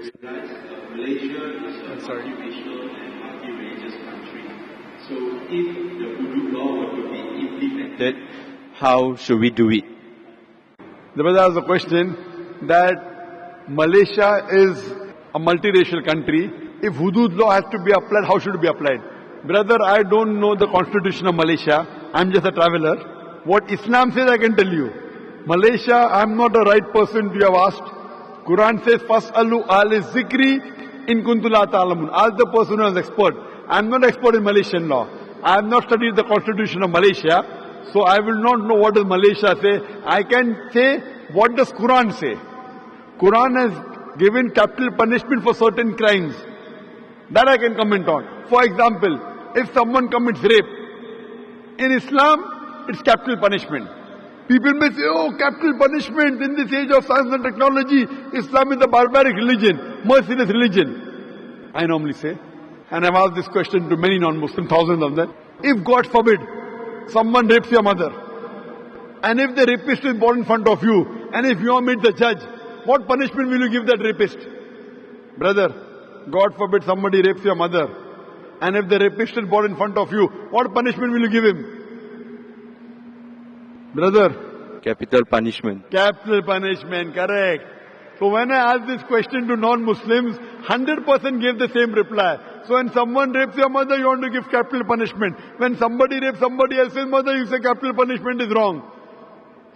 Whereas Malaysia is a multiracial and multi-religious country. So if the Hudud law were to be implemented, how should we do it? The brother asked the question that Malaysia is a multiracial country. If Hudud law has to be applied, how should it be applied? Brother, I don't know the constitution of Malaysia. I'm just a traveler. What Islam says, I can tell you. Malaysia, I'm not the right person to have asked. Quran says, Fas'alu ahli zikri in kuntum la ta'lamun. Ask the person who is expert. I'm not expert in Malaysian law. I have not studied the constitution of Malaysia. So I will not know what does Malaysia say. I can say, what does Quran say? Quran has given capital punishment for certain crimes. That I can comment on. For example, if someone commits rape, in Islam, it's capital punishment. People may say, oh, capital punishment in this age of science and technology, Islam is a barbaric religion, merciless religion. I normally say, and I've asked this question to many non-Muslims, thousands of them. If God forbid, someone rapes your mother, and if the rapist is born in front of you, and if you are made the judge, what punishment will you give that rapist? Brother, God forbid somebody rapes your mother, and if the rapist is born in front of you, what punishment will you give him? Brother? Capital punishment. Capital punishment, correct. So when I ask this question to non-Muslims, 100% gave the same reply. So when someone rapes your mother, you want to give capital punishment. When somebody rapes somebody else's mother, you say capital punishment is wrong.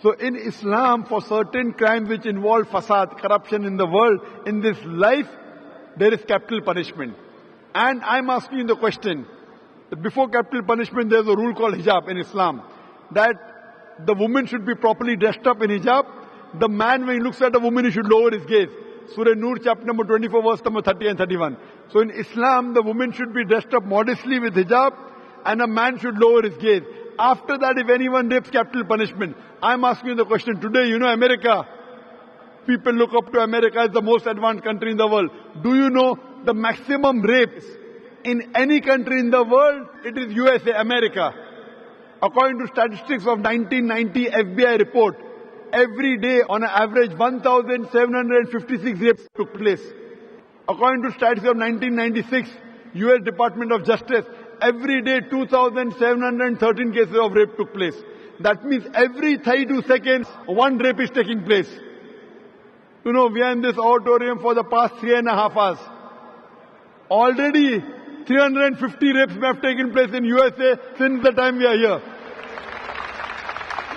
So in Islam, for certain crimes which involve fasad, corruption in the world, in this life, there is capital punishment. And I'm asking you the question, that before capital punishment, there's a rule called hijab in Islam, that the woman should be properly dressed up in hijab. The man, when he looks at a woman, he should lower his gaze. Surah Nur, chapter number 24, verse number 30 and 31. So in Islam, the woman should be dressed up modestly with hijab, and a man should lower his gaze. After that, if anyone rapes, capital punishment. I'm asking you the question today, you know America. People look up to America as the most advanced country in the world. Do you know the maximum rapes in any country in the world? It is USA, America. According to statistics of 1990 FBI report, every day on an average 1,756 rapes took place. According to statistics of 1996 US Department of Justice, every day 2,713 cases of rape took place. That means every 32 seconds, one rape is taking place. You know, we are in this auditorium for the past 3.5 hours. Already 350 rapes may have taken place in USA since the time we are here.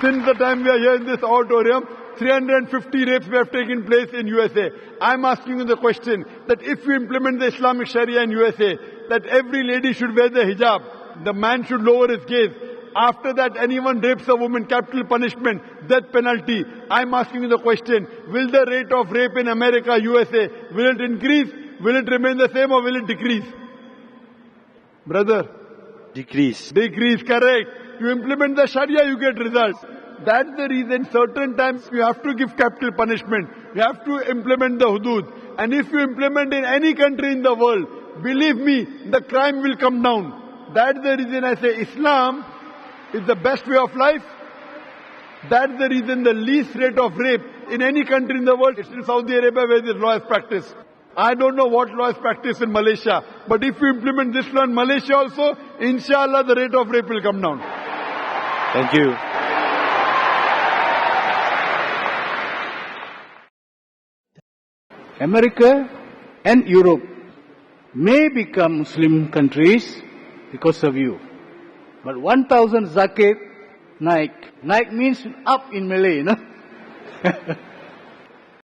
Since the time we are here in this auditorium, 350 rapes may have taken place in USA. I'm asking you the question that if you implement the Islamic Sharia in USA, that every lady should wear the hijab, the man should lower his gaze. After that, anyone rapes a woman, capital punishment, death penalty. I'm asking you the question, will the rate of rape in America, USA, will it increase? Will it remain the same or will it decrease? Brother? Decrease. Decrease, correct. You implement the Sharia, you get results. That's the reason certain times you have to give capital punishment. You have to implement the hudud. And if you implement in any country in the world, believe me, the crime will come down. That's the reason I say Islam is the best way of life. That's the reason the least rate of rape in any country in the world is in Saudi Arabia where this law is practiced. I don't know what law is practiced in Malaysia. But if you implement this law in Malaysia also, inshallah the rate of rape will come down. Thank you. America and Europe may become Muslim countries because of you. But 1,000 zakat, naik. Naik means up in Malay, no?